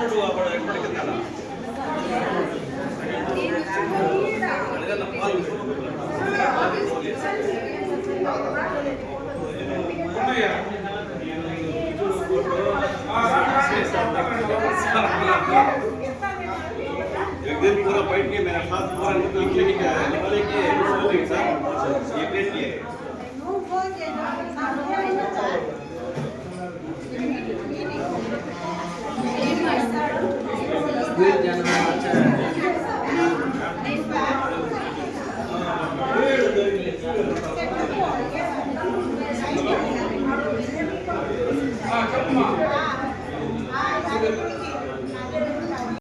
एक दिन पूरा बैठ के मेरा साथ पूरा निकल के निकले के सर ये प्लेट लिए Jangan